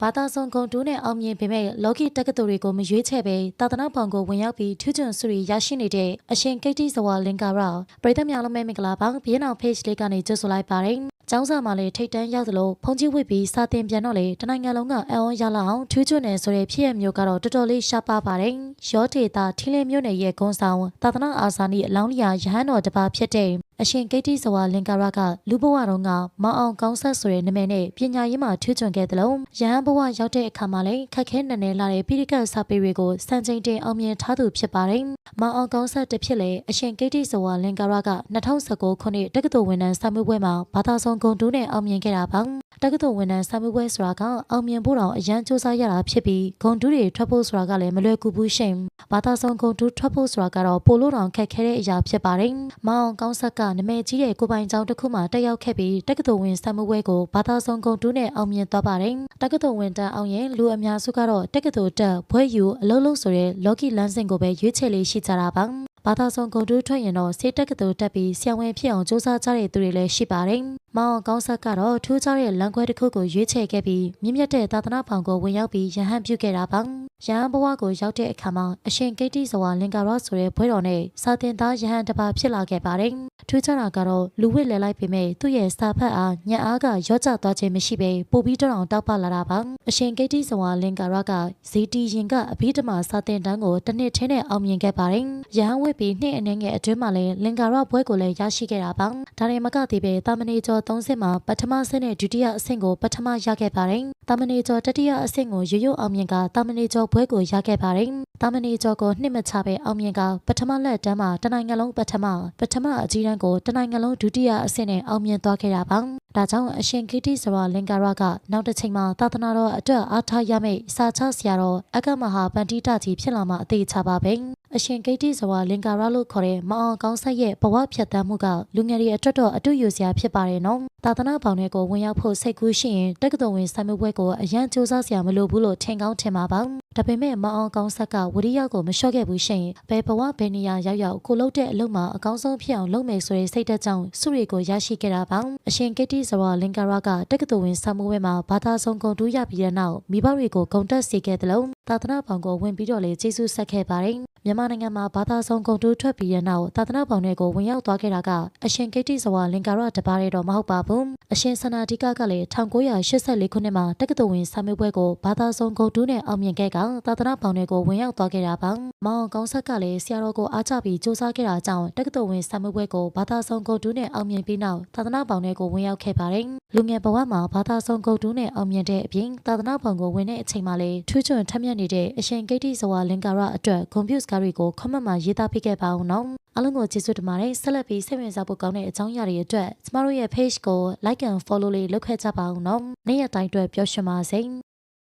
ဘာသာစုံဂုံတူးနဲ့အောင်မြင်ပေမဲ့လော်ဂီတက္ကသိုလ်တွေကိုမရွေးချယ်ပဲသာသနာ့ဘောင်ကိုဝင်ရောက်ပြီးထူးချွန်ဆုတွေရရှိနေတဲ့အရှင်ကိတ္တိဇဝါလင်္ကာရပရိသတ်များလုံးပဲမင်္ဂလာပါဘီယန်အောင် page လေးကနေကြိုဆိုလိုက်ပါတယ်ကျောင်းစာမှာလည်းထိတ်တန်းရောက်သလိုဖုန်ကြီးဝစ်ပြီးစာတင်ပြန်တော့လေတနိုင်ငံလုံးကအံ့ဩရလောက်အောင်ထူးချွန်နေဆိုတဲ့ဖြစ်ရမျိုးကတော့တော်တော်လေးရှားပါပါတယ်ရောဒေတာထင်းလင်းမျိုးနယ်ရဲ့ဂုံဆောင်သာသနာအာဇာနည်အလောင်းလျာရဟန်းတော်တစ်ပါးဖြစ်တဲ့အရှင်ကိတ္တိဇဝါလင်္ကာရကလူဘဝတုန်းကမောင်အောင်ကောင်းဆက်ဆိုတဲ့နာမည်နဲ့ပညာရေးမှာထူးချွန်ခဲ့သလိုရဟန်းဘဝရောက်တဲ့အခါမှာလည်းခက်ခဲနက်နဲလာတဲ့ပိဋကတ်စာပေတွေကိုစံချိန်တင်အောင်မြင်ထားသူဖြစ်ပါတယ်မောင်အောင်ကောင်းဆက်တစ်ဖြစ်လေအရှင်ကိတ္တိဇဝါလင်္ကာရက2019ခုနှစ်တက္ကသိုလ်ဝန်ထမ်းစာမှုပွဲမှာဘာသာဆောင်ဂုံတူးနဲ့အောင်မြင်ခဲ့တာပါတက္ကသိုလ်ဝန်ထမ်းစာမှုပွဲဆိုတာကအောင်မြင်ဖို့တောင်အရန်စူးစမ်းရတာဖြစ်ပြီးဂုံတူးတွေထွက်ဖို့ဆိုတာကလည်းမလွယ်ကူဘူးရှင်ဘာသာဆောင်ဂုံတူးထွက်ဖို့ဆိုတာကတော့ပိုလို့တောင်ခက်ခဲတဲ့အရာဖြစ်ပါတယ်မောင်အောင်ကောင်းဆက်ကနာမည်ကြီးတဲ့ကိုပိုင်ကျောင်းတစ်ခုမှာတက်ရောက်ခဲ့ပြီးတက္ကသိုလ်ဝင်စာမှုပွဲကိုဘာသာဆောင်ဂုံတူးနဲ့အောင်မြင်သွားပါတယ်တက္ကသိုလ်ဝင်တန်းအောင်ရင်လူအများစုကတော့တက္ကသိုလ်တက်ဘွဲယူအလုပ်လုပ်ဆိုတဲ့လော်ဂီလမ်းစဉ်ကိုပဲရွေးချယ်လေးရှိကြတာပါဘာသာဆောင်ဂုံတူးထွက်ရင်တော့စေတက္ကသိုလ်တက်ပြီးဆရာဝန်ဖြစ်အောင်စူးစမ်းကြတဲ့သူတွေလည်းရှိပါတယ်။မောင်အောင်ကောင်းဆက်ကတော့ထူးခြားတဲ့လမ်းခွဲတစ်ခုကိုရွေးချယ်ခဲ့ပြီးမြင့်မြတ်တဲ့သာသနာ့ဘောင်ကိုဝင်ရောက်ပြီးရဟန်းပြုခဲ့တာပါ။ရဟန်းဘဝကိုရောက်တဲ့အခါမှာအရှင်ကိတ္တိဇဝါလင်္ကာရဆိုတဲ့ဘွဲတော်နဲ့စာသင်သားရဟန်းတစ်ပါးဖြစ်လာခဲ့ပါတယ်။ထူးခြားတာကတော့လူဝစ်လဲလိုက်ပေမဲ့သူ့ရဲ့စာဖတ်အားညံ့အားကရော့ကျသွားခြင်းမရှိဘဲပိုပြီးတော့တောက်ပလာတာပါ။အရှင်ကိတ္တိဇဝါလင်္ကာရကဇီတီရင်ကအဘိဓမ္မာစာသင်တန်းကိုတစ်နှစ်ထဲနဲ့အောင်မြင်ခဲ့ပါတယ်။ရဟန်းဝစ်ပြီးနှစ်အနည်းငယ်အတွင်းမှာလည်းလင်္ကာရဘွဲကိုလည်းရရှိခဲ့တာပါ။ဒါရင်မကသေးပဲတာမဏေကျော်30မှာပထမဆင့်နဲ့ဒုတိယအဆင့်ကိုပထမရခဲ့ပါတယ်။တာမဏေကျော်တတိယအဆင့်ကိုရိုးရိုးအောင်မြင်ကတာမဏေကျော်ဘွဲကိုရခဲ့ပါတယ်။တာမဏေကျော်ကိုနှစ်မချပဲအောင်မြင်ကပထမလက်တန်းမှာတနိုင်ငံလုံးပထမအကြီးတန်းကိုတနိုင်ငံလုံးဒုတိယအဆင့်နဲ့အောင်မြင်သွားခဲ့တာပါ။ဒါကြောင့်အရှင်ကိတ္တိဇဝါလင်္ကာရကနောက်တစ်ချိန်မှာသာသနာတော်အတွက်အားထားရမယ့်စာချဆရာတော်အကမဟာပန္တိတကြီးဖြစ်လာမှအသေးချပါပဲ။အရှင်ကိတ္တိဇဝါလင်္ကာရလို့ခေါ်တဲ့မောင်အောင်ကောင်းဆက်ရဲ့ဘဝဖြတ်သန်းမှုကလူငယ်တွေအတွက်တော့အတူယူစရာဖြစ်ပါတယ်နော်။သာသနာပေါင်းတွေကိုဝင်ရောက်ဖို့စိတ်ကူးရှိရင်တက္ကသိုလ်ဝင်စာမေးပွဲကိုအရန်စူးစမ်းစရာမလိုဘူးလို့ထင်ကောင်းထင်ပါပါ။ဒါပေမဲ့မောင်အောင်ကောင်းဆက်ကဝရိယကိုမလျှော့ခဲ့ဘူးရှင်။ဘယ်ဘဝဘယ်နေရာရောက်ကိုလုပ်တဲ့အလုပ်မှာအကောင်းဆုံးဖြစ်အောင်လုပ်မယ်ဆိုတဲ့စိတ်ဓာတ်ကြောင့်စုတွေကိုရရှိခဲ့တာပါ။အရှင်ကိတ္တိဇဝါလင်္ကာရကတက္ကသိုလ်ဝင်စာမေးပွဲမှာဘာသာဆုံးဂုံတူးရပြီးတဲ့နောက်မိဘတွေကိုဂုံတက်စေခဲ့တယ်လို့သာသနာပေါင်းကိုဝင်ပြီးတော့လေကျေးဇူးဆက်ခဲ့ပါတယ်။မြန်မာနိုင်ငံမှာဘာသာဆုံးဂုံတူးထွက်ပြီးတဲ့နောက်သာသနာပေါင်းတွေကိုဝင်ရောက်သွားခဲ့တာကအရှင်ကိတ္တိဇဝါလင်္ကာရတပါးတော့မဟုတ်ပါဘူး။အရှင်စနာတိကကလည်း1984ခုနှစ်မှာတက္ကသိုလ်ဝင်စာမေးပွဲကိုဘာသာဆုံးဂုံတူးနဲ့အောင်မြင်ခဲ့ကသာသနာပေါင်းတွေကိုဝင်ရောက်သွားခဲ့တာပါ။မောင်ကောင်းဆက်ကလည်းဆရာတော်ကိုအားချပြီးစူးစမ်းခဲ့တာကြောင့်တက္ကသိုလ်ဝင်စာမေးပွဲကိုဘာသာဆုံးဂုံတူးနဲ့အောင်မြင်ပြီးနောက်သာသနာပေါင်းတွေကိုဝင်ရောက်ခဲ့ပါတယ်။လူငယ်ဘဝမှာဘာသာဆုံးဂုံတူးနဲ့အောင်မြင်တဲ့အပြင်သာသနာပေါင်းကိုဝင်တဲ့အချိန်မှာလည်းထူးချွန်ထက်မြက်နေတဲ့အရှင်ကိတ္တိဇဝါလင်္ကာရအတွက်ဂုဏ်ပြုစကားတွေကိုခမတ်မှာရေးသားပေးခဲ့ပါအောင်နော်။အားလုံးကိုကျေးဇူးတင်ပါတယ်ဆက်လက်ပြီးစိတ်ဝင်စားဖို့ကောင်းတဲ့အကြောင်းအရာတွေအတွက်ကျမတို့ရဲ့ page ကို like and follow လေးလုပ်ခဲ့ကြပါအောင်နော်။နေ့ရက်တိုင်းအတွက်ပျော်ရွှင်ပါစေ။